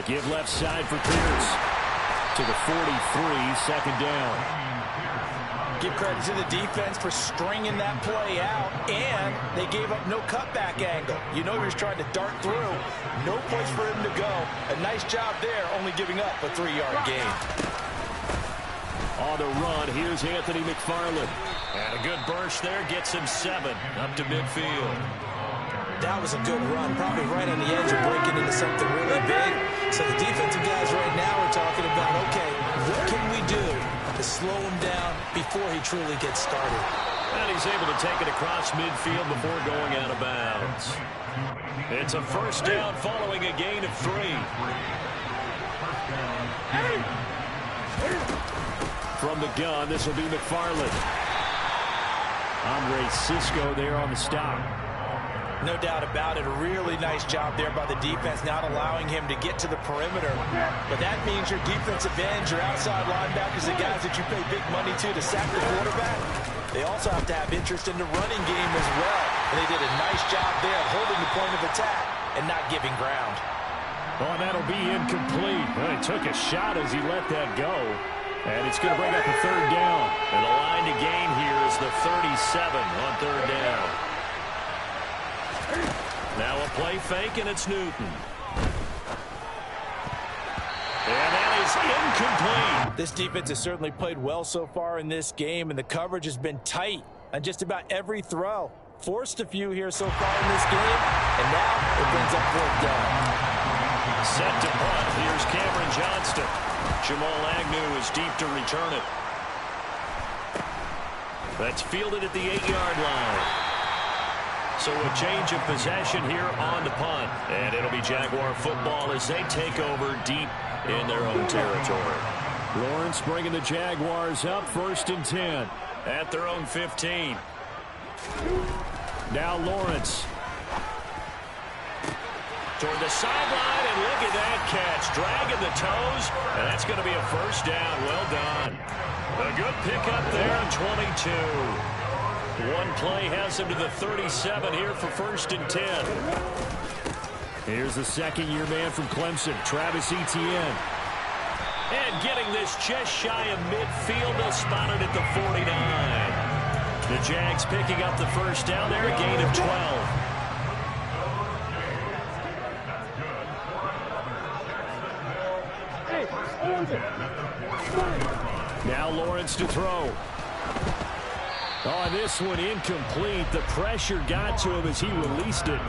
Give left side for Pierce to the 43, second down. Give credit to the defense for stringing that play out, and they gave up no cutback angle. You know he was trying to dart through. No place for him to go. A nice job there, only giving up a 3-yard gain. On the run, here's Anthony McFarland. And a good burst there gets him 7 up to midfield. That was a good run, probably right on the edge of breaking into something really big. So the defensive guys right now are talking about, okay, what can we do to slow him down before he truly gets started? And he's able to take it across midfield before going out of bounds. It's a first down following a gain of 3. From the gun, this will be McFarland. Andre Cisco there on the stop. No doubt about it. A really nice job there by the defense, not allowing him to get to the perimeter. But that means your defensive ends, your outside linebackers, the guys that you pay big money to sack the quarterback, they also have to have interest in the running game as well. And they did a nice job there holding the point of attack and not giving ground. Oh, and that'll be incomplete. Well, he took a shot as he let that go. And it's going to bring up a third down. And the line to gain here is the 37 on third down. Now a play fake, and it's Newton. And that is incomplete. This defense has certainly played well so far in this game, and the coverage has been tight on just about every throw. Forced a few here so far in this game, and now it brings up fourth down. Set to punt. Here's Cameron Johnston. Jamal Agnew is deep to return it. That's fielded at the 8-yard line. So a change of possession here on the punt. And it'll be Jaguar football as they take over deep in their own territory. Lawrence bringing the Jaguars up, 1st and 10 at their own 15. Now Lawrence toward the sideline, and look at that catch. Dragging the toes, and that's going to be a first down. Well done. A good pickup there on 22. One play has him to the 37 here for 1st and 10. Here's the second-year man from Clemson, Travis Etienne. And getting this just shy of midfield, they'll spot it at the 49. The Jags picking up the first down there, a gain of 12. Now Lawrence to throw. Oh, this one incomplete. The pressure got to him as he released it.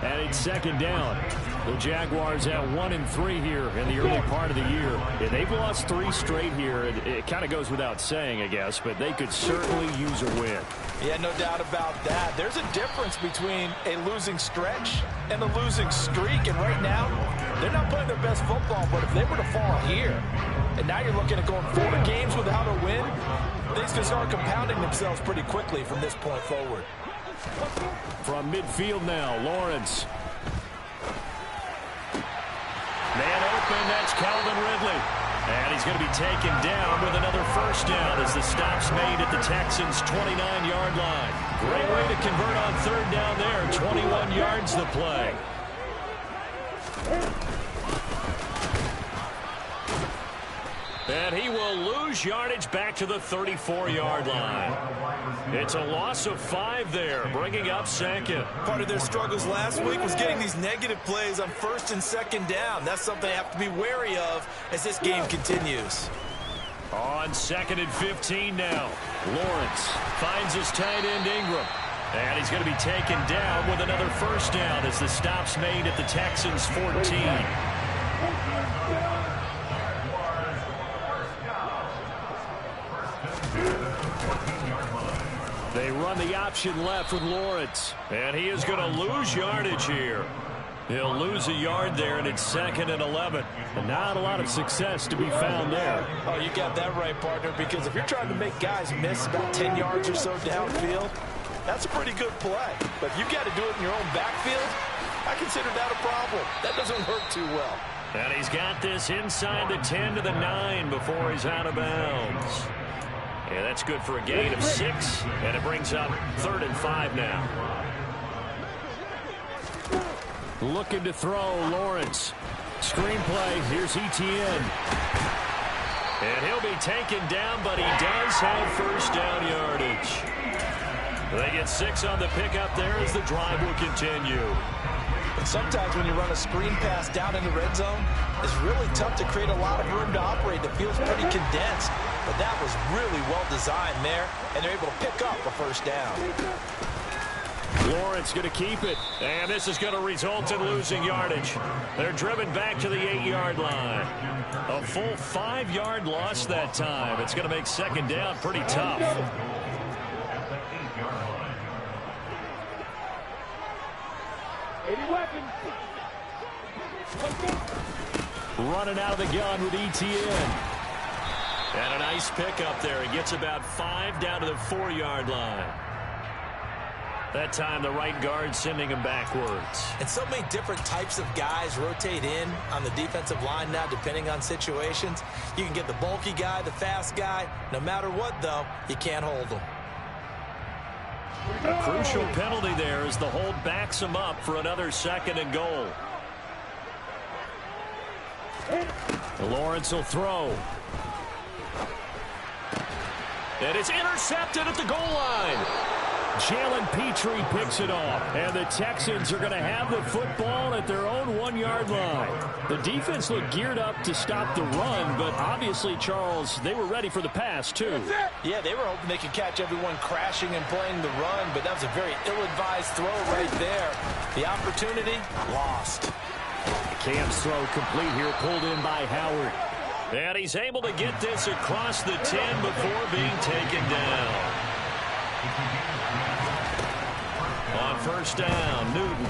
And it's second down. The Jaguars at 1-3 here in the early part of the year. And they've lost 3 straight here. It kind of goes without saying, I guess, but they could certainly use a win. Yeah, no doubt about that. There's a difference between a losing stretch and a losing streak. And right now, they're not playing their best football. But if they were to fall here, and now you're looking at going 4 games without a win, things can start compounding themselves pretty quickly from this point forward. From midfield now, Lawrence. Man open, that's Calvin Ridley. And he's going to be taken down with another first down as the stop's made at the Texans' 29-yard line. Great way to convert on third down there. 21 yards the play. And he will lose yardage back to the 34-yard line. It's a loss of 5 there, bringing up second. Part of their struggles last week was getting these negative plays on 1st and 2nd down. That's something they have to be wary of as this game continues. On 2nd and 15 now. Lawrence finds his tight end Ingram. And he's going to be taken down with another first down as the stop's made at the Texans' 14. They run the option left with Lawrence. And he is going to lose yardage here. He'll lose a yard there, and it's 2nd and 11. And not a lot of success to be found there. Oh, you got that right, partner, because if you're trying to make guys miss about 10 yards or so downfield, that's a pretty good play. But if you've got to do it in your own backfield, I consider that a problem. That doesn't work too well. And he's got this inside the 10 to the 9 before he's out of bounds. And that's good for a gain of 6. And it brings up 3rd and 5 now. Looking to throw, Lawrence. Screenplay, here's Etienne. And he'll be taken down, but he does have first down yardage. They get 6 on the pickup there as the drive will continue. And sometimes when you run a screen pass down in the red zone, it's really tough to create a lot of room to operate. The field's pretty condensed, but that was really well designed there, and they're able to pick up a first down. Lawrence going to keep it, and this is going to result in losing yardage. They're driven back to the 8-yard line. A full 5-yard loss that time. It's going to make second down pretty tough. Running out of the gun with Etienne. And a nice pickup there. He gets about 5 down to the 4-yard line. That time the right guard sending him backwards. And so many different types of guys rotate in on the defensive line now depending on situations. You can get the bulky guy, the fast guy. No matter what, though, you can't hold them. A crucial penalty there as the hold backs him up for another 2nd and goal. Lawrence will throw. And it's intercepted at the goal line. Jalen Petrie picks it off, and the Texans are going to have the football at their own 1-yard line. The defense looked geared up to stop the run, but obviously, Charles, they were ready for the pass, too. Yeah, they were hoping they could catch everyone crashing and playing the run, but that was a very ill-advised throw right there. The opportunity, lost. Cam's throw complete here, pulled in by Howard. And he's able to get this across the 10 before being taken down. On first down, Newton.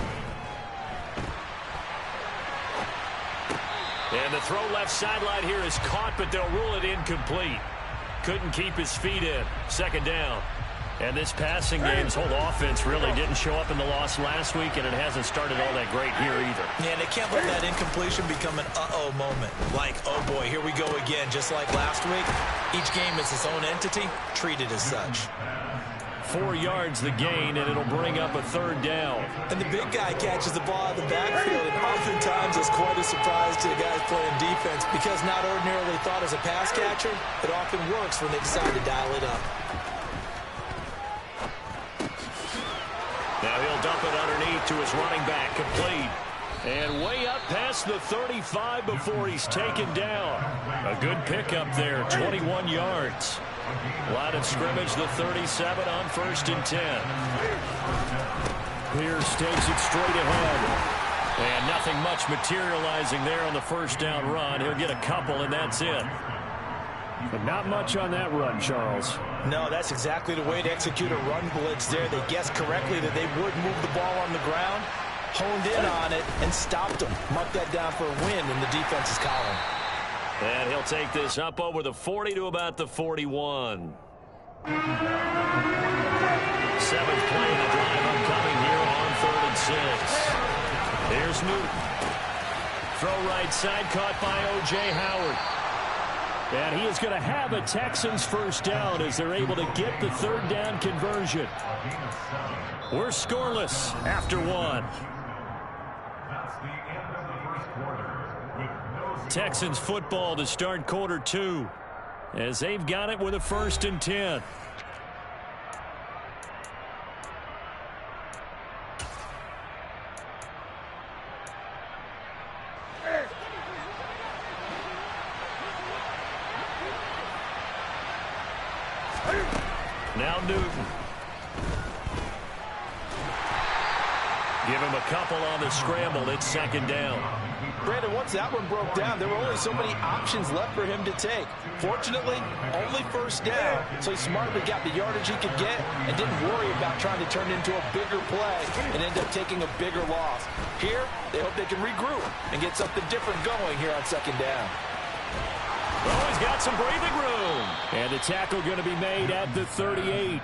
And the throw left sideline here is caught, but they'll rule it incomplete. Couldn't keep his feet in. 2nd down. And this passing game's whole offense really didn't show up in the loss last week, and it hasn't started all that great here either. Yeah, and they can't let that incompletion become an uh-oh moment. Like, oh boy, here we go again, just like last week. Each game is its own entity, treated as such. 4 yards the gain, and it'll bring up a 3rd down. And the big guy catches the ball out of the backfield, and oftentimes it's quite a surprise to the guys playing defense because not ordinarily thought as a pass catcher, it often works when they decide to dial it up. Now he'll dump it underneath to his running back, complete. And way up past the 35 before he's taken down. A good pickup there, 21 yards. Line of scrimmage, the 37 on 1st and 10. Pierce takes it straight ahead. And nothing much materializing there on the first down run. He'll get a couple, and that's it. But not much on that run, Charles. No, that's exactly the way to execute a run blitz there. They guessed correctly that they would move the ball on the ground, honed in on it, and stopped them. Mark that down for a win in the defense's column. And he'll take this up over the 40 to about the 41. 7th play of the drive upcoming here on 3rd and 6. Here's Newton. Throw right side, caught by O.J. Howard. And he is going to have a Texans first down as they're able to get the 3rd down conversion. We're scoreless after 1. Texans football to start quarter 2 as they've got it with a 1st and 10. Now Newton. Give him a couple on the scramble. It's 2nd down. Brandon, once that one broke down, there were only so many options left for him to take. Fortunately, only first down, so he smartly got the yardage he could get and didn't worry about trying to turn it into a bigger play and end up taking a bigger loss. Here, they hope they can regroup and get something different going here on 2nd down. Oh, he's got some breathing room. And the tackle going to be made at the 38.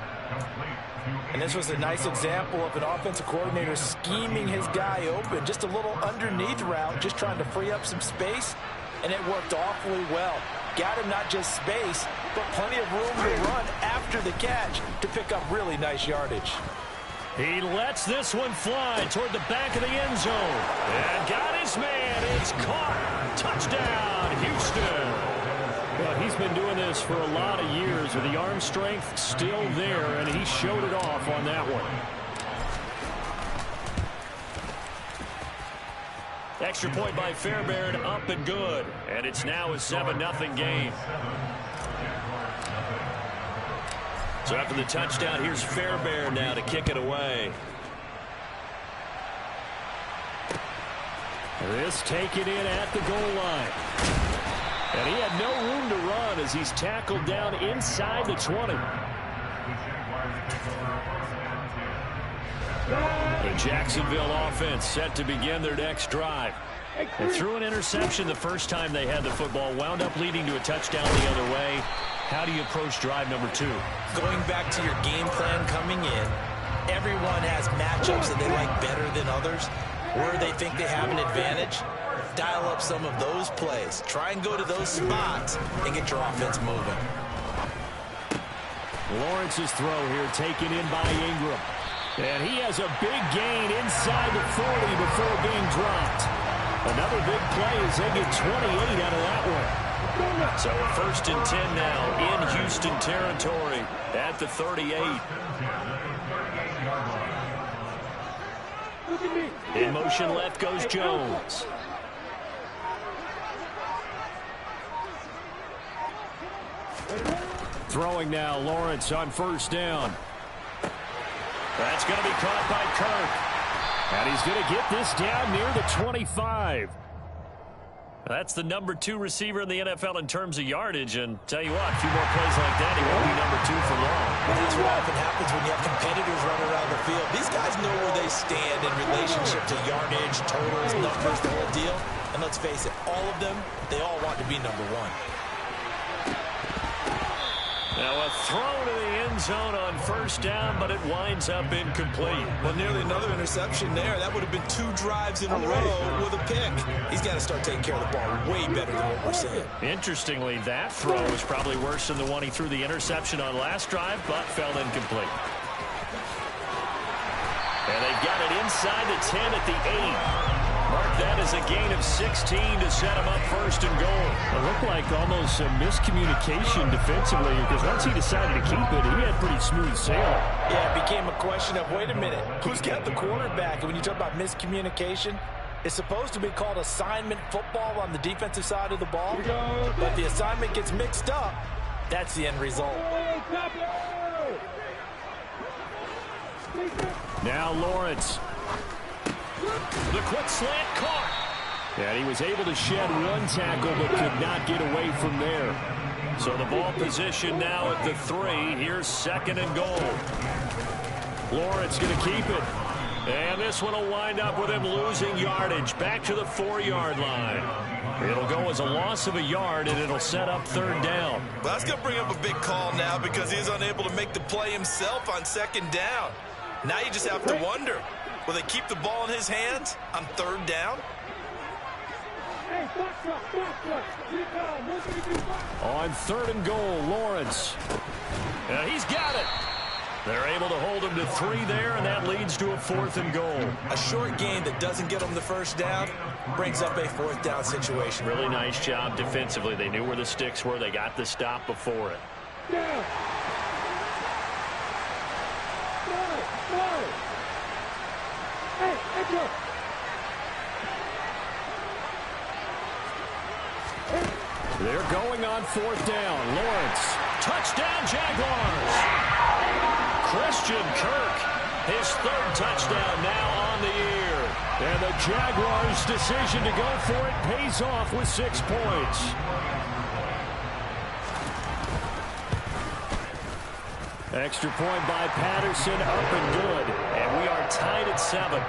And this was a nice example of an offensive coordinator scheming his guy open. Just a little underneath route, just trying to free up some space, and it worked awfully well. got him not just space, but plenty of room to run after the catch to pick up really nice yardage. He lets this one fly toward the back of the end zone. And got his man. It's caught. Touchdown, Houston. Well, he's been doing this for a lot of years with the arm strength still there, and he showed it off on that one. Extra point by Fairbairn, up and good. And it's now a 7-0 game. So after the touchdown, here's Fairbairn now to kick it away. This taken in at the goal line. And he had no room to run as he's tackled down inside the 20. The Jacksonville offense set to begin their next drive. They threw an interception the first time they had the football, wound up leading to a touchdown the other way. How do you approach drive number 2? Going back to your game plan coming in, everyone has matchups that they like better than others, where they think they have an advantage. Dial up some of those plays. Try and go to those spots and get your offense moving. Lawrence's throw here taken in by Ingram. And he has a big gain inside the 40 before being dropped. Another big play as they get 28 out of that one. So a 1st and 10 now in Houston territory at the 38. In motion left goes Jones. Throwing now, Lawrence on 1st down. That's going to be caught by Kirk. And he's going to get this down near the 25. That's the number 2 receiver in the NFL in terms of yardage. And tell you what, a few more plays like that, he won't be number 2 for long. Well, that's what often happens when you have competitors running around the field. These guys know where they stand in relationship to yardage, totals, numbers, the whole deal. And let's face it, all of them, they all want to be number 1. Now a throw to the end zone on 1st down, but it winds up incomplete. Well, nearly another interception there. That would have been 2 drives in a row with a pick. He's got to start taking care of the ball way better than what we're seeing. Interestingly, that throw was probably worse than the one he threw the interception on last drive, but fell incomplete. And they've got it inside the 10 at the 8. Mark that as a gain of 16 to set him up 1st and goal. It looked like almost a miscommunication defensively because once he decided to keep it, he had pretty smooth sailing. Yeah, it became a question of, wait a minute, who's got the quarterback? And when you talk about miscommunication, it's supposed to be called assignment football on the defensive side of the ball. But the assignment gets mixed up. That's the end result. Now Lawrence. The quick slant caught. And he was able to shed one tackle but could not get away from there. So the ball position now at the 3. Here's 2nd and goal. Lawrence going to keep it. And this one will wind up with him losing yardage back to the 4-yard line. It'll go as a loss of a yard, and it'll set up 3rd down. Well, that's going to bring up a big call now because he's unable to make the play himself on 2nd down. Now you just have to wonder, will they keep the ball in his hands on 3rd down? On 3rd and goal, Lawrence. And he's got it. They're able to hold him to 3 there, and that leads to a 4th and goal. A short gain that doesn't get him the 1st down brings up a 4th down situation. Really nice job defensively. They knew where the sticks were. They got the stop before it. They're going on 4th down. Lawrence. Touchdown, Jaguars. Christian Kirk, his 3rd touchdown now on the year. And the Jaguars' decision to go for it pays off with 6 points. Extra point by Patterson, up and good. And we are tied at 7.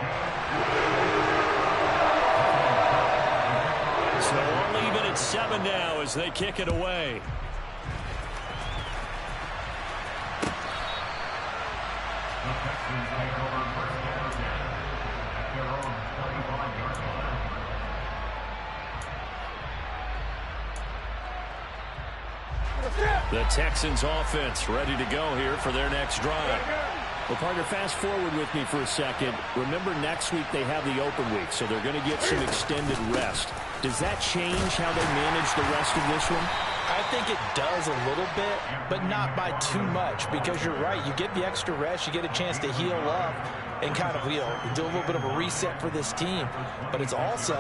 So all even at 7 now as they kick it away. The Texans offense ready to go here for their next drive. Well, partner, fast forward with me for a second. Remember, next week they have the open week, so they're going to get some extended rest. Does that change how they manage the rest of this one? I think it does a little bit, but not by too much, because you're right. You get the extra rest, you get a chance to heal up and kind of, do a little bit of a reset for this team. But it's also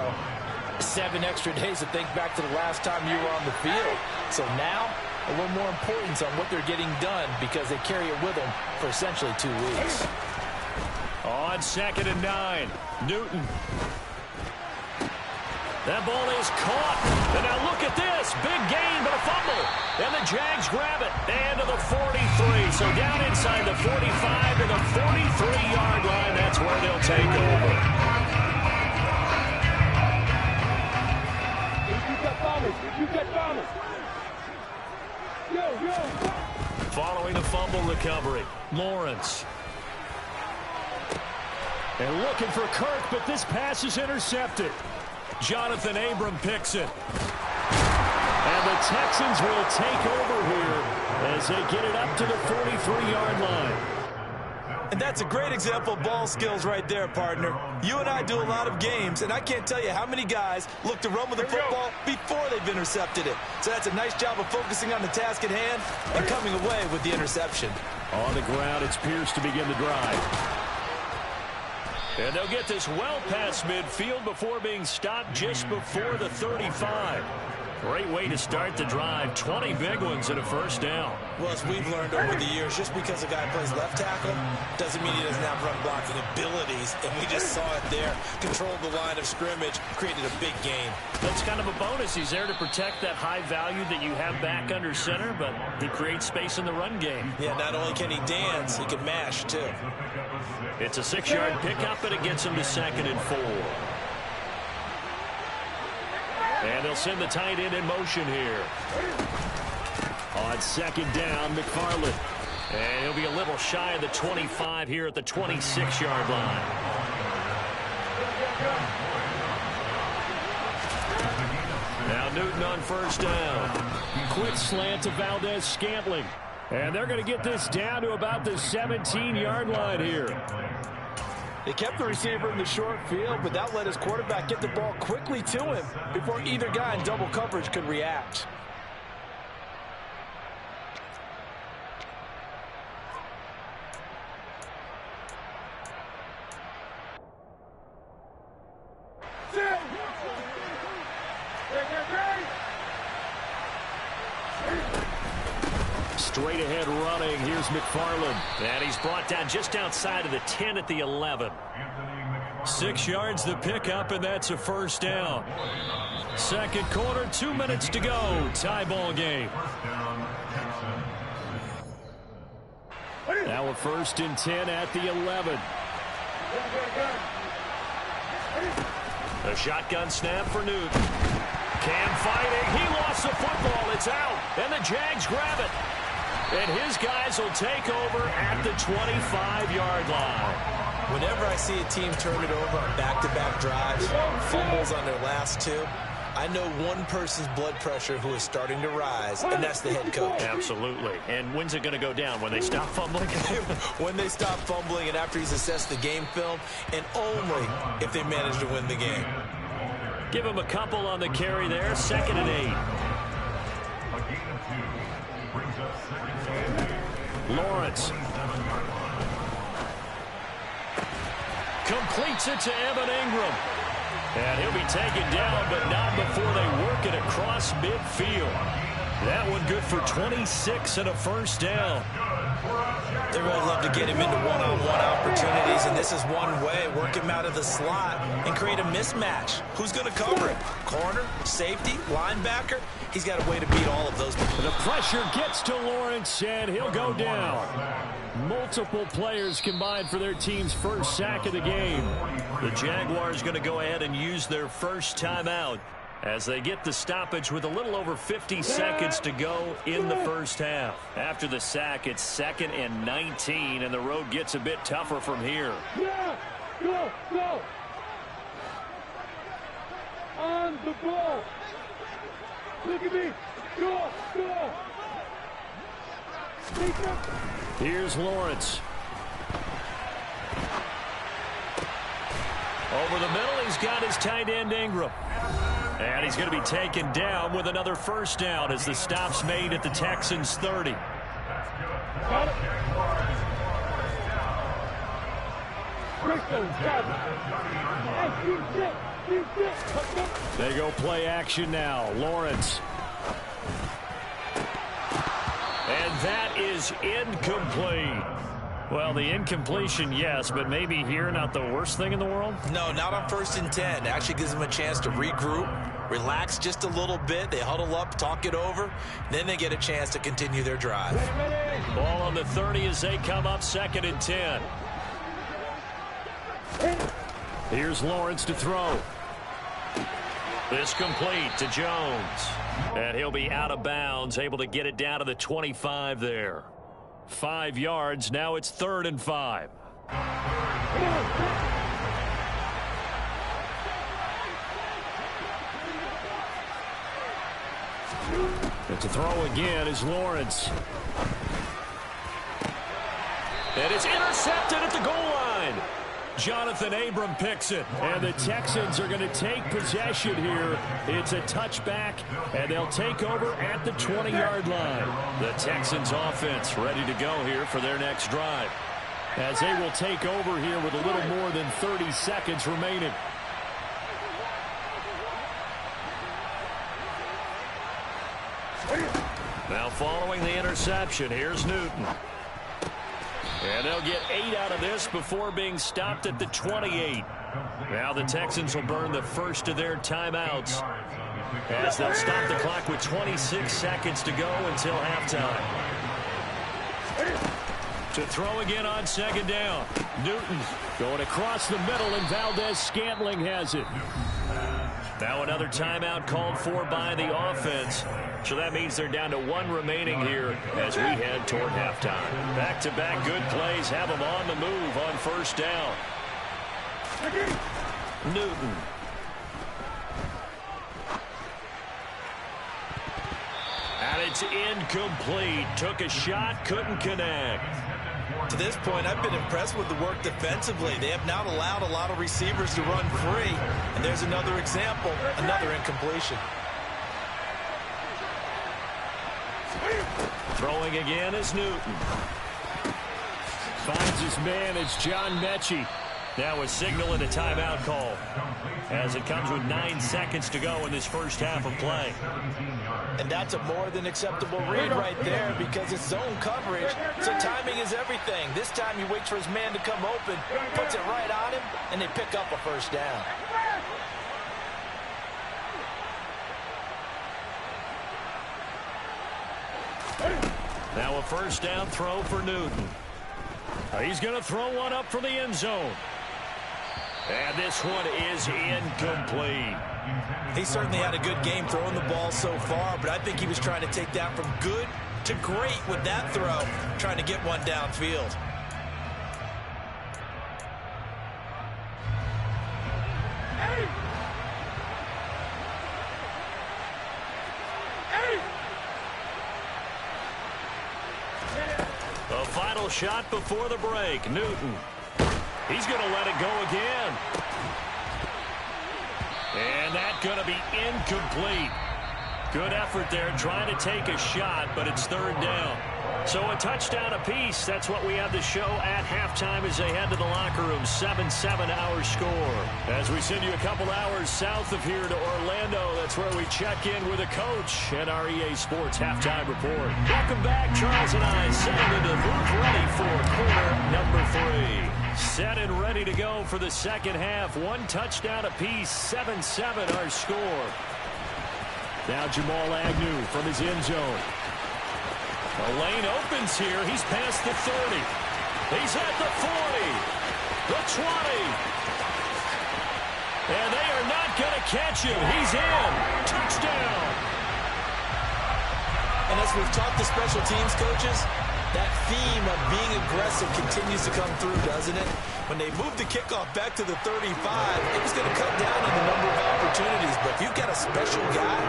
7 extra days to think back to the last time you were on the field. So now, a little more importance on what they're getting done because they carry it with them for essentially 2 weeks. On 2nd and 9, Newton. That ball is caught. And now look at this. Big gain, but a fumble. And the Jags grab it. And to the 43. So down inside the 45 to the 43-yard line. That's where they'll take over. You get Thomas. Following the fumble recovery, Lawrence. And looking for Kirk, but this pass is intercepted. Jonathan Abram picks it. And the Texans will take over here as they get it up to the 43-yard line. And that's a great example of ball skills right there, partner. You and I do a lot of games, and I can't tell you how many guys look to run with the football before they've intercepted it. So that's a nice job of focusing on the task at hand and coming away with the interception. On the ground, it's Pierce to begin the drive. And they'll get this well past midfield before being stopped just before the 35. Great way to start the drive. 20 big ones and a first down. Well, as we've learned over the years, just because a guy plays left tackle doesn't mean he doesn't have run blocking abilities. And we just saw it there. Controlled the line of scrimmage, created a big gain. That's kind of a bonus. He's there to protect that high value that you have back under center, but he creates space in the run game. Yeah, not only can he dance, he can mash, too. It's a 6-yard pickup, and it gets him to 2nd and 4. And they'll send the tight end in motion here. On 2nd down, McFarland. And he'll be a little shy of the 25 here at the 26-yard line. Now Newton on first down. Quick slant to Valdez-Scantling. And they're going to get this down to about the 17-yard line here. They kept the receiver in the short field, but that let his quarterback get the ball quickly to him before either guy in double coverage could react. Straight ahead running. Here's McFarland. And he's brought down just outside of the 10 at the 11. 6 yards the pickup, and that's a first down. Second quarter, 2 minutes to go. Tie ball game. Now a 1st and 10 at the 11. A shotgun snap for Newton. Cam fighting. He lost the football. It's out. And the Jags grab it. And his guys will take over at the 25-yard line. Whenever I see a team turn it over on back-to-back drives, fumbles on their last 2, I know one person's blood pressure who is starting to rise, and that's the head coach. Absolutely. And when's it going to go down? When they stop fumbling? When they stop fumbling and after he's assessed the game film, and only if they manage to win the game. Give him a couple on the carry there. 2nd and 8. Lawrence. Completes it to Evan Ingram. And he'll be taken down, but not before they work it across midfield. That one good for 26 and a first down. They really love to get him into one-on-one opportunities, and this is one way. Work him out of the slot and create a mismatch. Who's going to cover it? Corner, safety, linebacker? He's got a way to beat all of those. The pressure gets to Lawrence, and he'll go down. Multiple players combined for their team's first sack of the game. The Jaguars going to go ahead and use their first timeout as they get the stoppage with a little over 50 seconds to go in the first half. After the sack, it's 2nd and 19, and the road gets a bit tougher from here. Yeah, go. On the ball. Look at me. Go. Here's Lawrence. Over the middle, he's got his tight end Ingram. And he's going to be taken down with another first down as the stop's made at the Texans' 30. They go play action now. Lawrence. And that is incomplete. Well, the incompletion, yes, but maybe here not the worst thing in the world? No, not on 1st and 10. It actually gives them a chance to regroup, relax just a little bit. They huddle up, talk it over. Then they get a chance to continue their drive. Ball on the 30 as they come up 2nd and 10. Here's Lawrence to throw. This complete to Jones. And he'll be out of bounds, able to get it down to the 25 there. 5 yards. Now it's 3rd and 5. And to throw again is Lawrence. And it's intercepted at the goal line. Jonathan Abram picks it. And the Texans are going to take possession here. It's a touchback, and they'll take over at the 20-yard line. The Texans offense ready to go here for their next drive, as they will take over here with a little more than 30 seconds remaining. Now following the interception, here's Newton. And they'll get 8 out of this before being stopped at the 28. Now the Texans will burn the first of their timeouts, as they'll stop the clock with 26 seconds to go until halftime. To throw again on 2nd down. Newton going across the middle, and Valdez-Scantling has it. Now another timeout called for by the offense. So that means they're down to 1 remaining here as we head toward halftime. Back-to-back good plays have them on the move on 1st down. Newton. And it's incomplete. Took a shot, couldn't connect. To this point, I've been impressed with the work defensively. They have not allowed a lot of receivers to run free. And there's another example, another incompletion. Throwing again is Newton. Finds his man. It's John Mechie. Now a signal and a timeout call, as it comes with 9 seconds to go in this first half of play. And that's a more than acceptable read right there, because it's zone coverage, so timing is everything. This time he waits for his man to come open, puts it right on him, and they pick up a first down. Now a first down throw for Newton. He's going to throw one up for the end zone. And this one is incomplete. He certainly had a good game throwing the ball so far, but I think he was trying to take that from good to great with that throw, trying to get one downfield. The final shot before the break. Newton. He's going to let it go again. And that's going to be incomplete. Good effort there trying to take a shot, but it's 3rd down. So a touchdown apiece. That's what we have to show at halftime as they head to the locker room. 7-7 our score. As we send you a couple hours south of here to Orlando, that's where we check in with a coach and our EA Sports halftime report. Welcome back. Charles and I settled into the booth, ready for quarter number 3. Set and ready to go for the second half. 1 touchdown apiece. 7-7 our score. Now Jamal Agnew from his end zone. The lane opens here. He's past the 30. He's at the 40. The 20. And they are not going to catch him. He's in. Touchdown. And as we've talked to special teams coaches, that theme of being aggressive continues to come through, doesn't it? When they moved the kickoff back to the 35, it was going to cut down on the number of opportunities. But if you've got a special guy,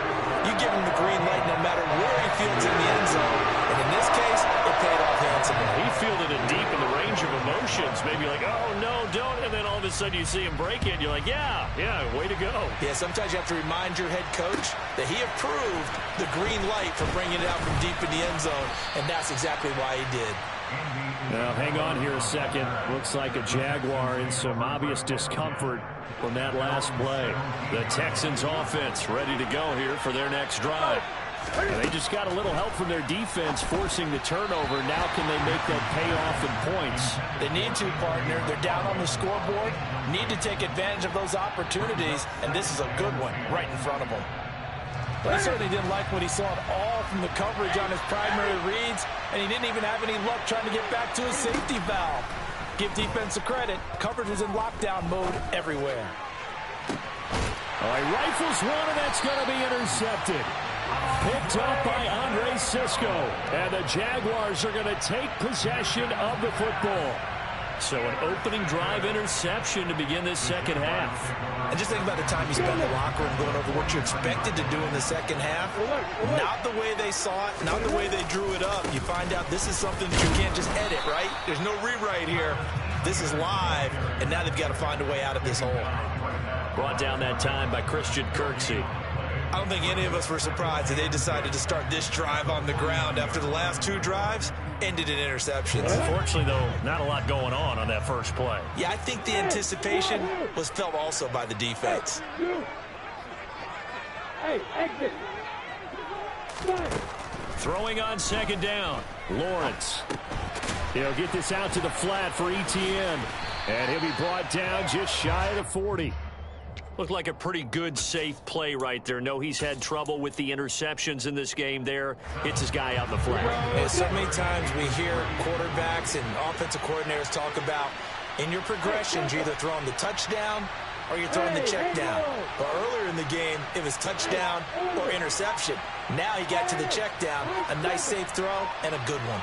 you give him the green light no matter where he fields in the end zone. And in this case, it paid defensively. He fielded it deep in the range of emotions. Maybe like, oh, no, don't. And then all of a sudden you see him break it. And you're like, yeah, way to go. Yeah, sometimes you have to remind your head coach that he approved the green light for bringing it out from deep in the end zone. And that's exactly why he did. Now, hang on here a second. Looks like a Jaguar in some obvious discomfort from that last play. The Texans offense ready to go here for their next drive. And they just got a little help from their defense forcing the turnover. Now can they make that pay off in points? They need to, partner. They're down on the scoreboard. Need to take advantage of those opportunities. And this is a good one right in front of them. But he certainly didn't like when he saw it all from the coverage on his primary reads. And he didn't even have any luck trying to get back to his safety valve. Give defense a credit. Coverage was in lockdown mode everywhere. All right, rifles one, and that's going to be intercepted. Picked up by Andre Cisco. And the Jaguars are going to take possession of the football. So an opening drive interception to begin this second half. And just think about the time you spent in the locker room going over what you expected to do in the second half. Not the way they saw it, not the way they drew it up. You find out this is something that you can't just edit, right? There's no rewrite here. This is live, and now they've got to find a way out of this hole. Brought down that time by Christian Kirksey. I don't think any of us were surprised that they decided to start this drive on the ground after the last two drives ended in interceptions. Unfortunately, though, not a lot going on that first play. Yeah, I think the anticipation was felt also by the defense. Hey, exit. Throwing on second down. Lawrence. He'll get this out to the flat for Etienne. And he'll be brought down just shy of the 40. Looked like a pretty good, safe play right there. No, he's had trouble with the interceptions in this game there. Hits his guy out in the flat. And so many times we hear quarterbacks and offensive coordinators talk about in your progressions, you're either throwing the touchdown or you're throwing the check down. But earlier in the game, it was touchdown or interception. Now he got to the check down, a nice safe throw, and a good one.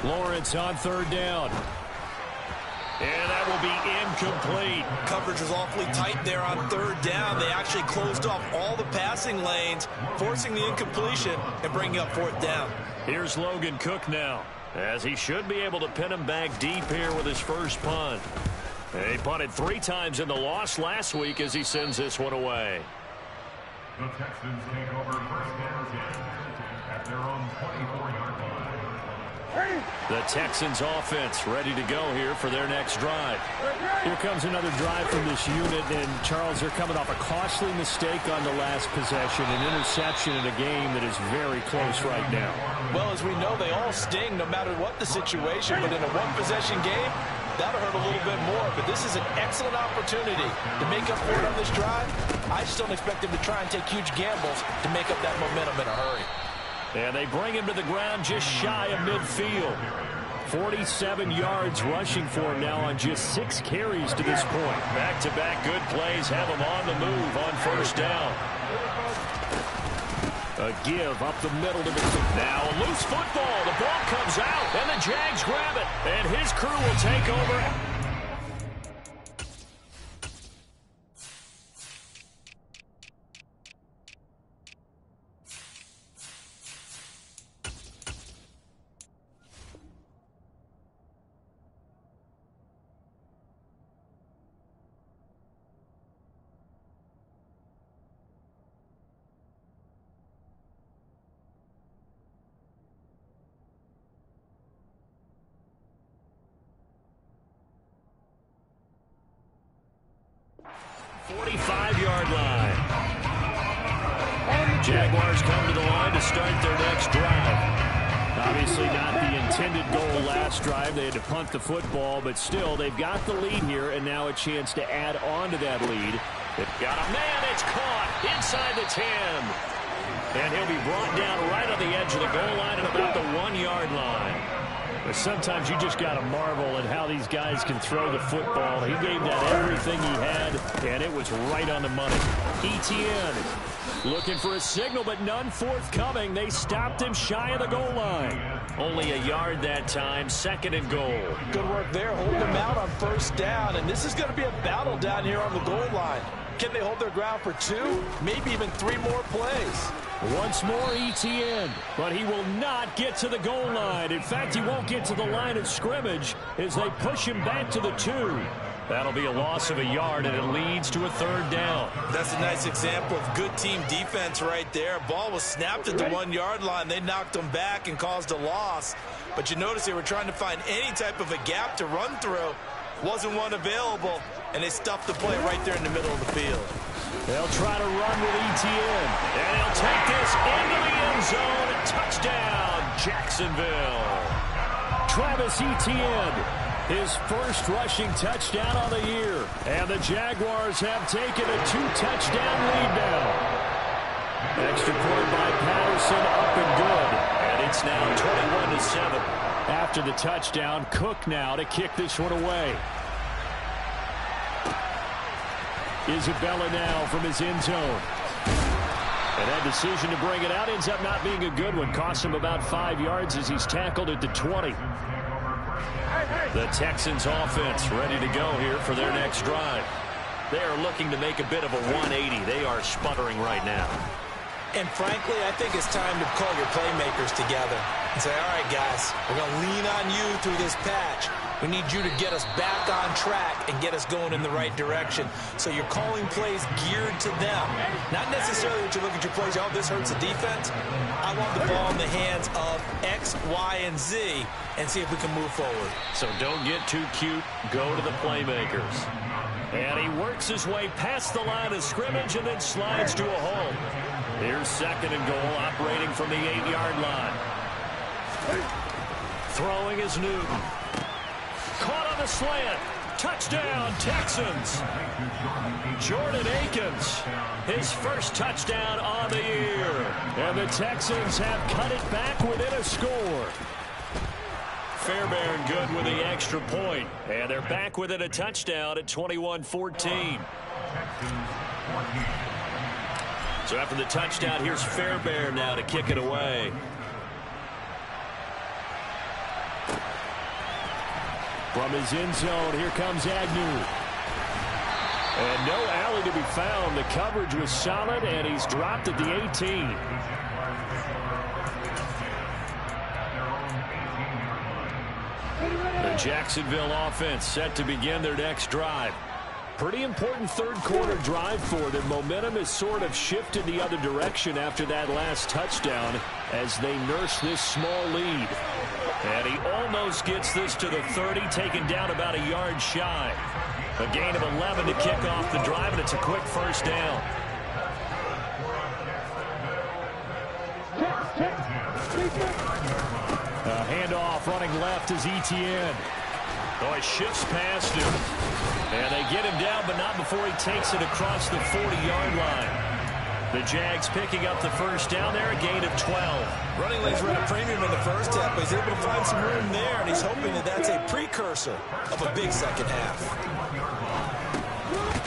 Lawrence on third down. And that will be incomplete. Coverage was awfully tight there on third down. They actually closed off all the passing lanes, forcing the incompletion and bringing up fourth down. Here's Logan Cook now, as he should be able to pin him back deep here with his first punt. He punted 3 times in the loss last week as he sends this one away. The Texans take over first down at their own 24-yard line. The Texans offense ready to go here for their next drive. Here comes another drive from this unit, and Charles, they're coming off a costly mistake on the last possession, an interception in a game that is very close right now. Well, as we know, they all sting no matter what the situation, but in a one-possession game, that'll hurt a little bit more. But this is an excellent opportunity to make up for it on this drive. I just don't expect them to try and take huge gambles to make up that momentum in a hurry. And they bring him to the ground just shy of midfield. 47 yards rushing for him now on just 6 carries to this point. Back-to-back good plays have him on the move on first down. A give up the middle to the... Now a loose football. The ball comes out, and the Jags grab it. And his crew will take over. Jaguars come to the line to start their next drive. Obviously not the intended goal last drive. They had to punt the football, but still, they've got the lead here, and now a chance to add on to that lead. They've got a man. It's caught inside the 10. And he'll be brought down right on the edge of the goal line at about the 1-yard line. But sometimes you just got to marvel at how these guys can throw the football. He gave that everything he had, and it was right on the money. Etienne looking for a signal, but none forthcoming. They stopped him shy of the goal line. Only a yard that time, 2nd and goal. Good work there, holding them out on first down, and this is going to be a battle down here on the goal line. Can they hold their ground for 2, maybe even 3 more plays? Once more Etienne, but he will not get to the goal line. In fact, he won't get to the line of scrimmage as they push him back to the 2. That'll be a loss of a yard, and it leads to a 3rd down. That's a nice example of good team defense right there. Ball was snapped at the 1-yard line. They knocked him back and caused a loss. But you notice they were trying to find any type of a gap to run through. Wasn't one available, and they stuffed the play right there in the middle of the field. They'll try to run with Etienne, and he'll take this into the end zone. Touchdown, Jacksonville. Travis Etienne, his first rushing touchdown on the year. And the Jaguars have taken a 2-touchdown lead now. Extra point by Patterson, up and good. And it's now 21-7. After the touchdown, Cook now to kick this one away. Isabella now from his end zone. And that decision to bring it out ends up not being a good one. Costs him about 5 yards as he's tackled at the 20. The Texans offense ready to go here for their next drive. They are looking to make a bit of a 180. They are sputtering right now. And frankly, I think it's time to call your playmakers together and say, all right, guys, we're going to lean on you through this patch. We need you to get us back on track and get us going in the right direction. So you're calling plays geared to them. Not necessarily that you look at your plays, oh, this hurts the defense. I want the ball in the hands of X, Y, and Z and see if we can move forward. So don't get too cute. Go to the playmakers. And he works his way past the line of scrimmage and then slides to a hole. Here's 2nd and goal, operating from the 8-yard line. Throwing is Newton. Caught on the slant. Touchdown, Texans. Jordan Akins, his first touchdown on the year. And the Texans have cut it back within a score. Fairbairn good with the extra point. And they're back within a touchdown at 21-14. So after the touchdown, here's Fairbairn now to kick it away. From his end zone, here comes Agnew. And no alley to be found. The coverage was solid, and he's dropped at the 18. The Jacksonville offense set to begin their next drive. Pretty important 3rd quarter drive for them. Momentum has sort of shifted the other direction after that last touchdown as they nurse this small lead. And he almost gets this to the 30, taken down about a yard shy. A gain of 11 to kick off the drive, and it's a quick first down. A handoff running left is Etienne. Oh, he shifts past him. And they get him down, but not before he takes it across the 40-yard line. The Jags picking up the first down there, a gain of 12. Running lanes were at a premium in the first half, but he's able to find some room there, and he's hoping that that's a precursor of a big second half.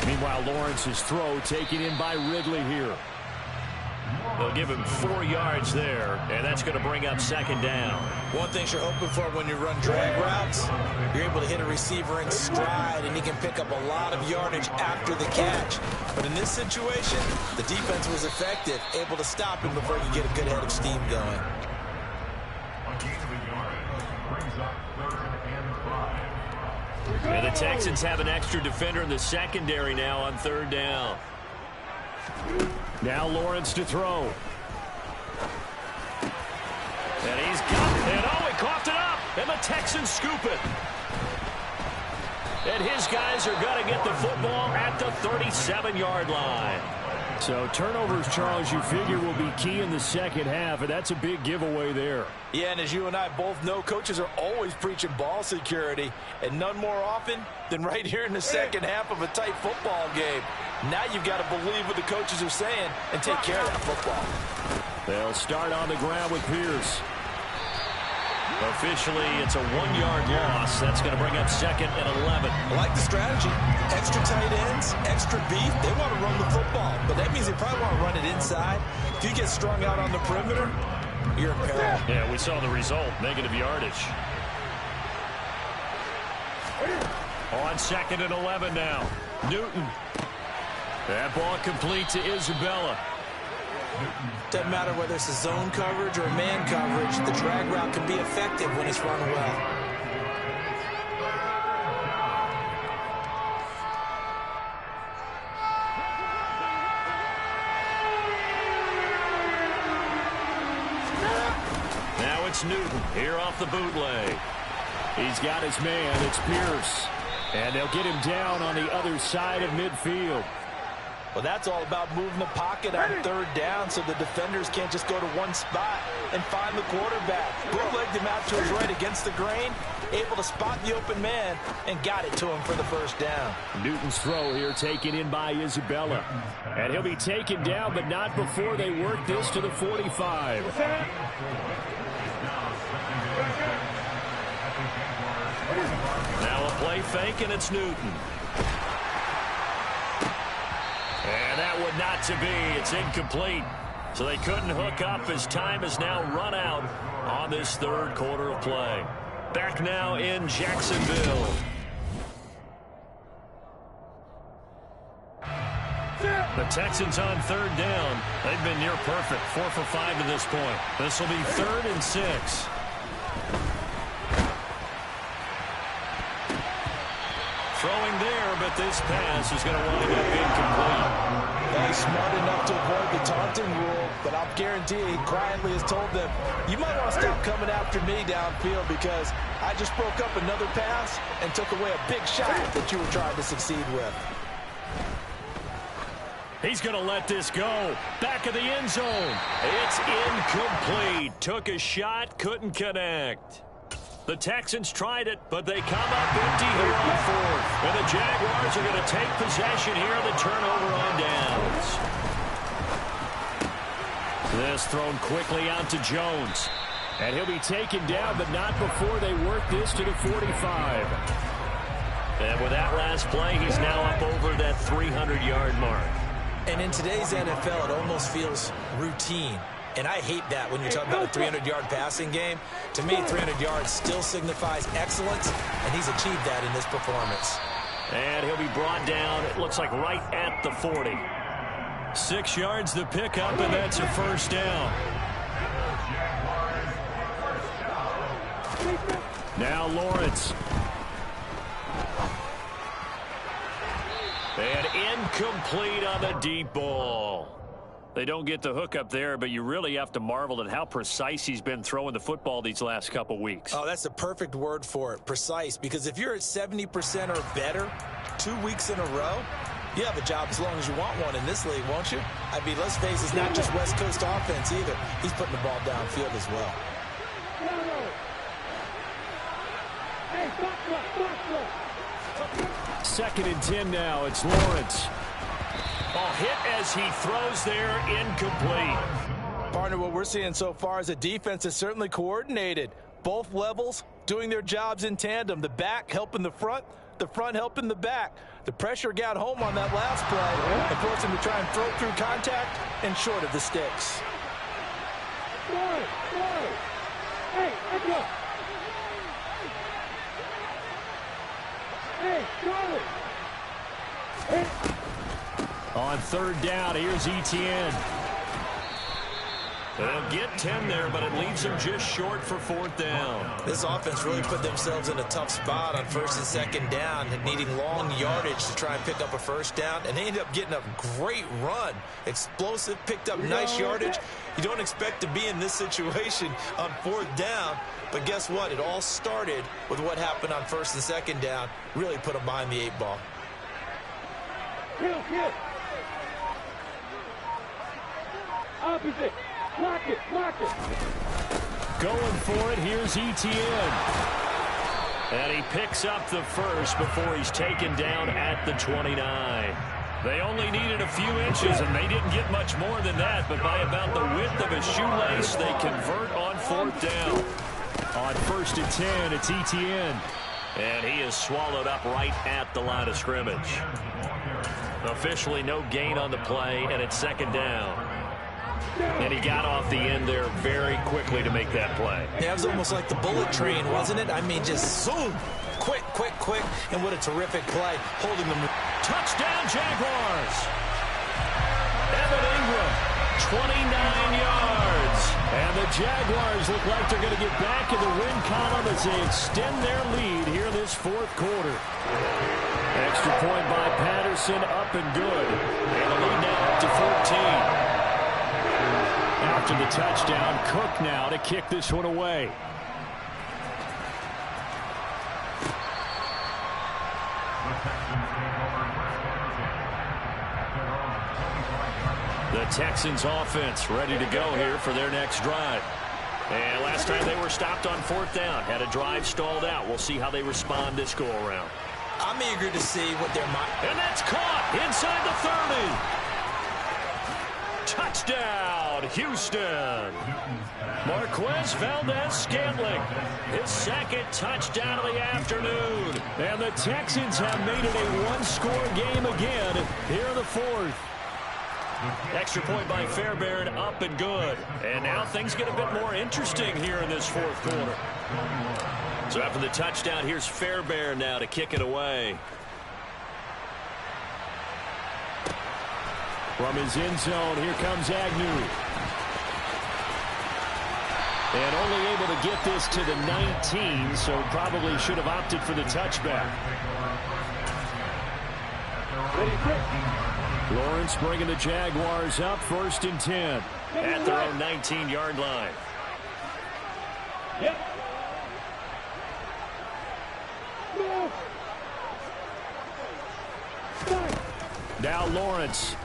Meanwhile, Lawrence's throw taken in by Ridley here. They'll give him 4 yards there, and that's going to bring up 2nd down. One thing you're hoping for when you run drag routes, you're able to hit a receiver in stride, and he can pick up a lot of yardage after the catch. But in this situation, the defense was effective, able to stop him before you get a good head of steam going. And the Texans have an extra defender in the secondary now on 3rd down. Now Lawrence to throw. And he's got it. And oh, he coughed it up. And the Texans scoop it. And his guys are going to get the football at the 37-yard line. So turnovers, Charles, you figure will be key in the second half, and that's a big giveaway there. Yeah, and as you and I both know, coaches are always preaching ball security, and none more often than right here in the second half of a tight football game. Now you've got to believe what the coaches are saying and take care of that football. They'll start on the ground with Pierce. Officially, it's a 1-yard loss. That's going to bring up 2nd and 11. I like the strategy. Extra tight ends, extra beef. They want to run the football, but that means they probably want to run it inside. If you get strung out on the perimeter, you're in peril. Yeah, we saw the result, negative yardage. On 2nd and 11 now. Newton. That ball complete to Isabella. Doesn't matter whether it's a zone coverage or a man coverage, the drag route can be effective when it's run well. Now it's Newton here off the bootleg. He's got his man. It's Pierce. And they'll get him down on the other side of midfield. Well, that's all about moving the pocket on third down so the defenders can't just go to one spot and find the quarterback. Bootlegged him out to his right against the grain, able to spot the open man, and got it to him for the first down. Newton's throw here taken in by Isabella. And he'll be taken down, but not before they work this to the 45. Now a play fake, and it's Newton. And that would not to be. It's incomplete. So they couldn't hook up as time has now run out on this third quarter of play. Back now in Jacksonville. The Texans on third down. They've been near perfect. 4 for 5 to this point. This will be 3rd and 6. Throwing there, but this pass is going to wind up incomplete. Well, he's smart enough to avoid the taunting rule, but I'll guarantee he quietly has told them, you might want to stop coming after me downfield because I just broke up another pass and took away a big shot that you were trying to succeed with. He's going to let this go. Back of the end zone. It's incomplete. Took a shot, couldn't connect. The Texans tried it, but they come up empty here on 4th. And the Jaguars are going to take possession here on the turnover on downs. This thrown quickly out to Jones. And he'll be taken down, but not before they work this to the 45. And with that last play, he's now up over that 300-yard mark. And in today's NFL, it almost feels routine. And I hate that when you're talking about a 300-yard passing game. To me, 300 yards still signifies excellence, and he's achieved that in this performance. And he'll be brought down, it looks like right at the 40. 6 yards the pickup, and that's a first down. Now Lawrence. And incomplete on the deep ball. They don't get the hook up there, but you really have to marvel at how precise he's been throwing the football these last couple weeks. Oh, that's the perfect word for it, precise. Because if you're at 70% or better 2 weeks in a row, you have a job as long as you want one in this league, won't you? I mean, let's face it, it's not just West Coast offense either. He's putting the ball downfield as well. Second and 10 now. It's Lawrence. Ball hit as he throws there, incomplete. Partner, what we're seeing so far is a defense is certainly coordinated. Both levels doing their jobs in tandem. The back helping the front helping the back. The pressure got home on that last play and forced him to try and throw through contact and short of the sticks. Hey, let's go. Hey, Charlie. Hey. On third down, here's Etienne. They'll get 10 there, but it leaves them just short for 4th down. This offense really put themselves in a tough spot on 1st and 2nd down, needing long yardage to try and pick up a first down, and they ended up getting a great run. Explosive, picked up nice yardage. You don't expect to be in this situation on 4th down, but guess what? It all started with what happened on 1st and 2nd down. Really put them behind the 8 ball. Kill. Opposite. Lock it. Going for it, here's Etienne. And he picks up the first before he's taken down at the 29. They only needed a few inches, and they didn't get much more than that, but by about the width of a shoelace, they convert on 4th down. On 1st and 10, it's Etienne. And he is swallowed up right at the line of scrimmage. Officially no gain on the play, and it's 2nd down. And he got off the end there very quickly to make that play. Yeah, it was almost like the bullet train, wasn't it? I mean, just zoom, quick, and what a terrific play, holding them. Touchdown, Jaguars! Evan Ingram 29 yards. And the Jaguars look like they're going to get back in the win column as they extend their lead here in this fourth quarter. Extra point by Patterson, up and good. And the lead now up to 14. After the touchdown, Cook now to kick this one away. The Texans offense ready to go here for their next drive. And last time they were stopped on fourth down, had a drive stalled out. We'll see how they respond this go around. I'm eager to see what their mind. And that's caught inside the 30. Touchdown, Houston. Marquez Valdez-Scantling, his second touchdown of the afternoon. And the Texans have made it a one-score game again here in the fourth. Extra point by Fairbairn, up and good. And now things get a bit more interesting here in this fourth quarter. So after the touchdown, here's Fairbairn now to kick it away. From his end zone, here comes Agnew. And only able to get this to the 19, so probably should have opted for the touchback. Lawrence bringing the Jaguars up, 1st and 10. At their own 19-yard line. Yep. Now Lawrence.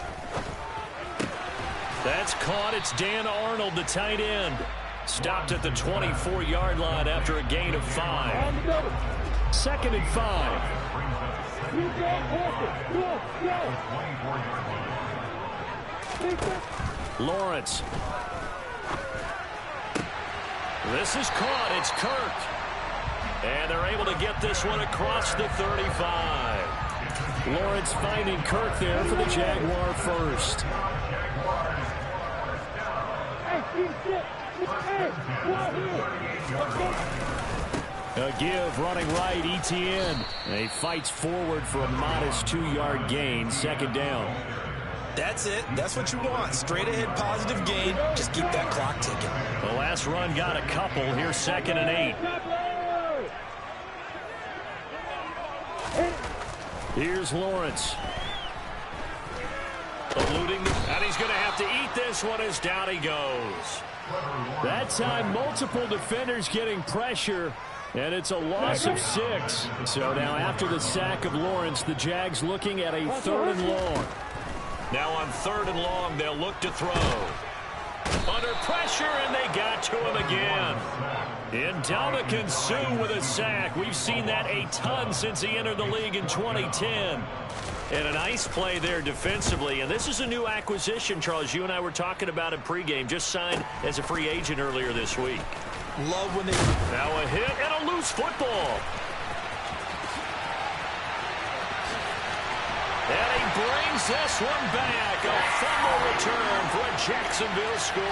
That's caught. It's Dan Arnold, the tight end. Stopped at the 24-yard line after a gain of 5. 2nd and 5. Lawrence. This is caught. It's Kirk. And they're able to get this one across the 35. Lawrence finding Kirk there for the Jaguar first. A give running right, Etienne. And he fights forward for a modest 2-yard gain, 2nd down. That's it. That's what you want. Straight ahead positive gain. Just keep that clock ticking. The last run got a couple. Here's 2nd and 8. Here's Lawrence. Eluding, and he's going to have to eat this one as down he goes. That time, multiple defenders getting pressure, and it's a loss of 6. So now after the sack of Lawrence, the Jags looking at a 3rd and long. Now on 3rd and long, they'll look to throw. Under pressure, and they got to him again. Ndamukong Suh with a sack. We've seen that a ton since he entered the league in 2010. And a nice play there defensively. And this is a new acquisition, Charles. You and I were talking about it pregame. Just signed as a free agent earlier this week. Love when they... Now a hit and a loose football. And he brings this one back. A fumble return for a Jacksonville score.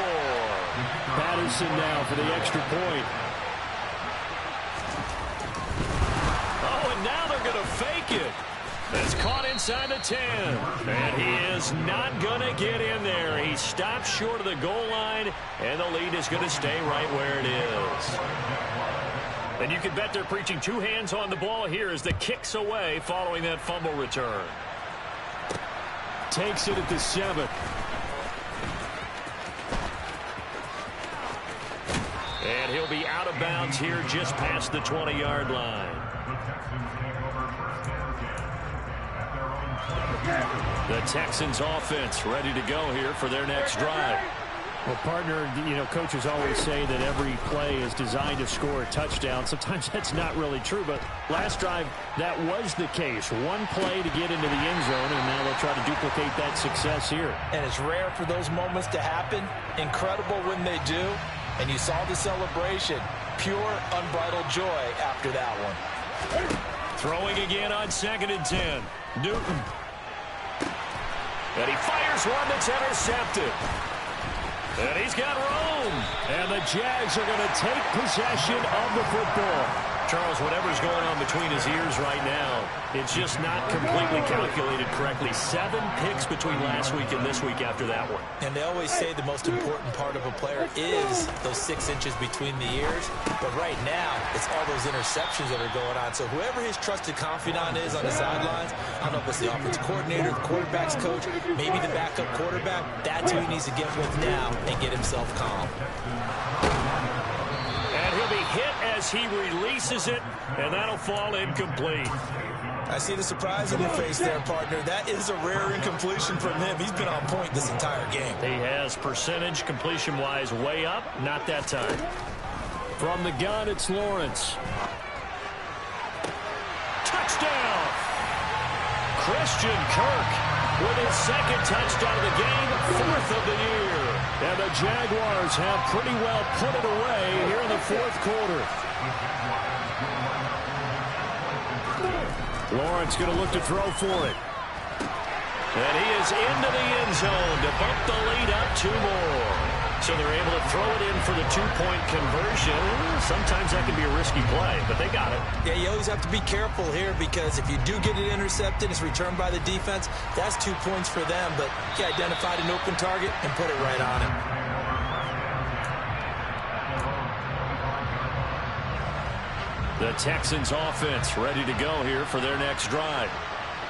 Patterson now for the extra point. Oh, and now they're going to fake it. That's caught inside the 10. And he is not going to get in there. He stops short of the goal line, and the lead is going to stay right where it is. And you can bet they're preaching 2 hands on the ball here as the kick's away following that fumble return. Takes it at the 7. And he'll be out of bounds here just past the 20-yard line. The Texans offense ready to go here for their next drive. Well, partner, you know, coaches always say that every play is designed to score a touchdown. Sometimes that's not really true, but last drive, that was the case. One play to get into the end zone, and now they'll try to duplicate that success here. And it's rare for those moments to happen. Incredible when they do. And you saw the celebration. Pure, unbridled joy after that one. Throwing again on 2nd and 10. Newton. And he fires one that's intercepted. And he's got room. And the Jags are going to take possession of the football. Charles, whatever's going on between his ears right now, it's just not completely calculated correctly. 7 picks between last week and this week after that one. And they always say the most important part of a player is those 6 inches between the ears. But right now, it's all those interceptions that are going on. So whoever his trusted confidant is on the sidelines, I don't know if it's the offensive coordinator, the quarterback's coach, maybe the backup quarterback, that's who he needs to get with now and get himself calm. And he'll be hit as he releases it, and that'll fall incomplete. I see the surprise in your face there, partner. That is a rare incompletion from him. He's been on point this entire game. He has percentage completion-wise way up, not that time. From the gun, it's Lawrence. Touchdown! Christian Kirk with his 2nd touchdown of the game, 4th of the year. And the Jaguars have pretty well put it away here in the 4th quarter. Lawrence going to look to throw for it. And he is into the end zone to bump the lead up 2 more. So they're able to throw it in for the 2-point conversion. Sometimes that can be a risky play, but they got it. Yeah, you always have to be careful here because if you do get it intercepted, it's returned by the defense, that's 2 points for them. But he identified an open target and put it right on him. The Texans offense ready to go here for their next drive.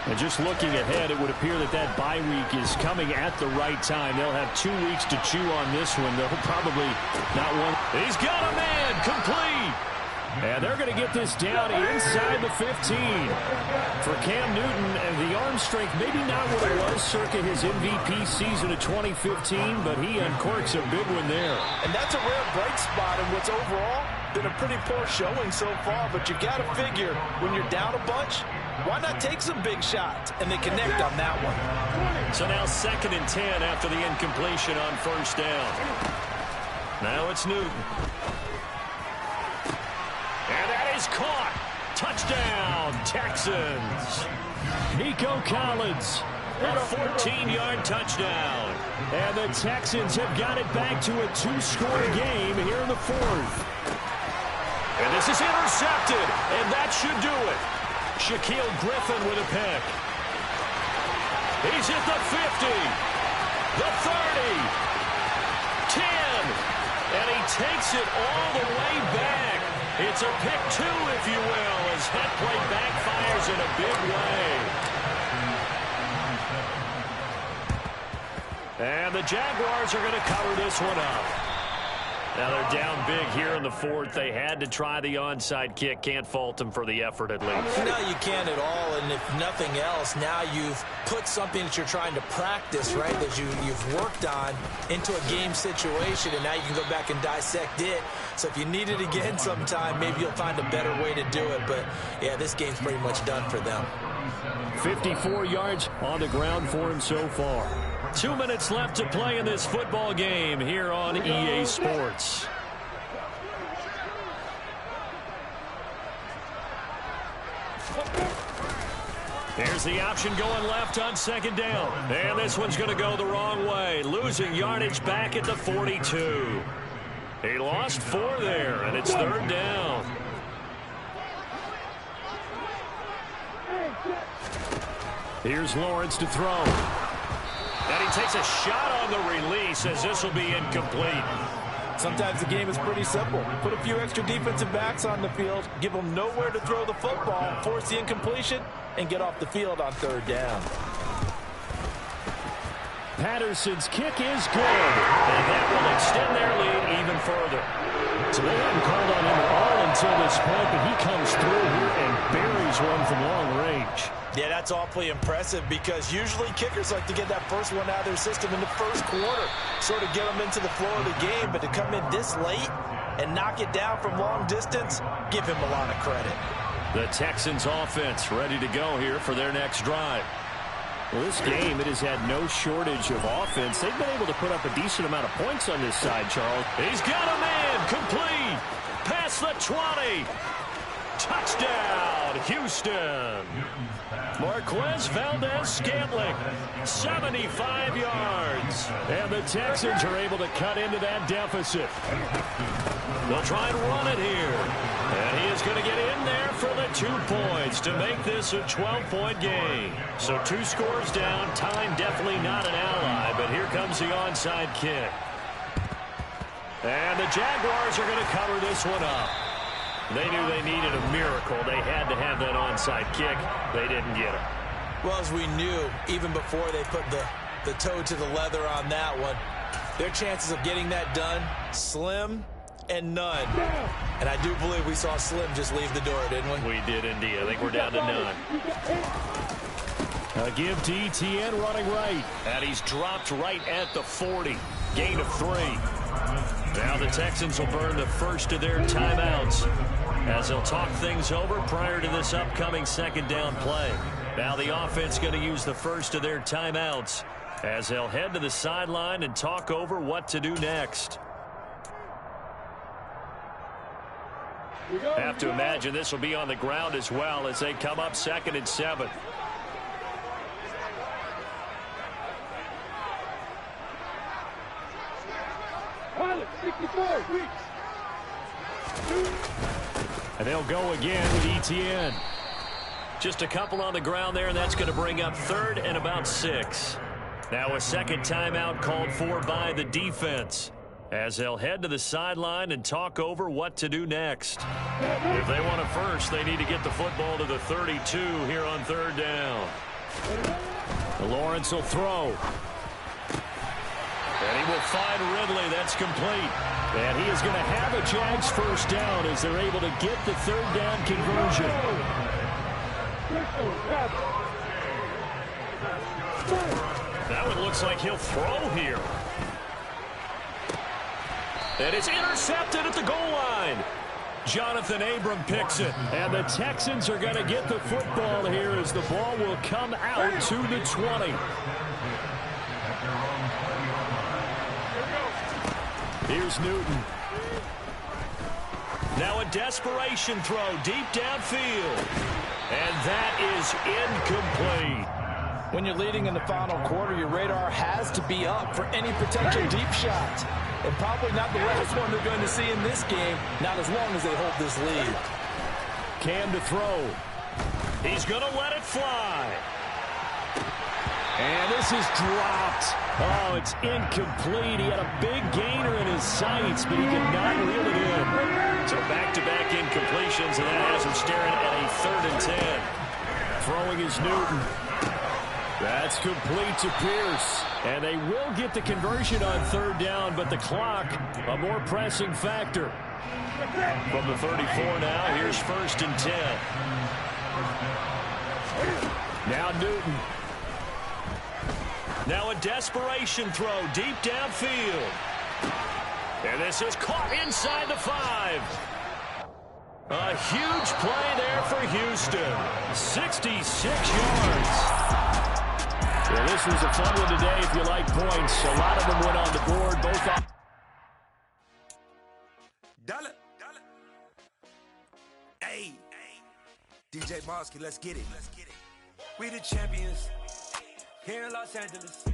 And just looking ahead, it would appear that that bye week is coming at the right time. They'll have 2 weeks to chew on this one. They'll probably not want. He's got a man complete. And they're going to get this down inside the 15. For Cam Newton, and the arm strength, maybe not what it was circa his MVP season of 2015, but he uncorks a big one there. And that's a rare bright spot in what's overall been a pretty poor showing so far. But you got to figure when you're down a bunch, why not take some big shots? And they connect on that one. So now 2nd and 10 after the incompletion on 1st down. Now it's Newton. And that is caught. Touchdown, Texans. Nico Collins. A 14-yard touchdown. And the Texans have got it back to a 2-score game here in the 4th. And this is intercepted, and that should do it. Shaquille Griffin with a pick. He's at the 50, the 30, 10, and he takes it all the way back. It's a pick 2, if you will, as that play backfires in a big way. And the Jaguars are going to cover this one up. Now they're down big here in the 4th. They had to try the onside kick. Can't fault them for the effort at least. No, you can't at all. And if nothing else, now you've put something that you're trying to practice, right, that you've worked on into a game situation, and now you can go back and dissect it. So if you need it again sometime, maybe you'll find a better way to do it. But, yeah, this game's pretty much done for them. 54 yards on the ground for him so far. 2 minutes left to play in this football game here on EA Sports. Here's the option going left on 2nd down. And this one's going to go the wrong way. Losing yardage back at the 42. He lost 4 there, and it's 3rd down. Here's Lawrence to throw. And he takes a shot on the release as this will be incomplete. Sometimes the game is pretty simple. Put a few extra defensive backs on the field, give them nowhere to throw the football, force the incompletion, and get off the field on 3rd down. Patterson's kick is good. And that will extend their lead even further. So they hadn't called on him at all until this point, but he comes through here and buries one from long range. Yeah, that's awfully impressive because usually kickers like to get that first one out of their system in the 1st quarter, sort of get them into the flow of the game, but to come in this late and knock it down from long distance, give him a lot of credit. The Texans offense ready to go here for their next drive. Well, this game, it has had no shortage of offense. They've been able to put up a decent amount of points on this side, Charles. He's got a man complete. Past the 20. Touchdown, Houston. Marquez Valdez-Scantling, 75 yards. And the Texans are able to cut into that deficit. They'll try and run it here. And he is going to get in there for the 2 points to make this a 12-point game. So 2 scores down. Time definitely not an ally, but here comes the onside kick. And the Jaguars are going to cover this one up. They knew they needed a miracle. They had to have that onside kick. They didn't get it. Well, as we knew, even before they put the toe to the leather on that one, their chances of getting that done, slim and none. And I do believe we saw Slim just leave the door, didn't we? We did indeed. I think we're down to none. A give to Etienne running right. And he's dropped right at the 40. Gain of 3. Now the Texans will burn the first of their timeouts as they'll talk things over prior to this upcoming second down play. Now the offense going to use the first of their timeouts as they'll head to the sideline and talk over what to do next. Have to imagine this will be on the ground as well as they come up 2nd and 7. And they'll go again with Etienne. Just a couple on the ground there, and that's going to bring up 3rd and about 6. Now a second timeout called for by the defense as they'll head to the sideline and talk over what to do next. If they want it first, they need to get the football to the 32 here on 3rd down. Lawrence will throw. And he will find Ridley. That's complete. And he is going to have a Jags first down as they're able to get the 3rd down conversion. That one looks like he'll throw here. And it's intercepted at the goal line. Jonathan Abram picks it. And the Texans are going to get the football here as the ball will come out to the 20. Here's Newton. Now a desperation throw deep downfield. And that is incomplete. When you're leading in the final quarter, your radar has to be up for any potential deep shot. And probably not the last one they're going to see in this game, not as long as they hold this lead. Cam to throw. He's going to let it fly. And this is dropped. Oh, it's incomplete. He had a big gainer in his sights, but he could not reel it in. So back-to-back incompletions, and that has him staring at a 3rd and 10. Throwing is Newton. That's complete to Pierce. And they will get the conversion on 3rd down, but the clock, a more pressing factor. From the 34 now, here's 1st and 10. Now Newton. Now a desperation throw deep downfield. And this is caught inside the 5. A huge play there for Houston. 66 yards. Well, this was a fun one today if you like points. A lot of them went on the board. Both on. Hey, DJ Marsky, let's get it. We the champions here in Los Angeles.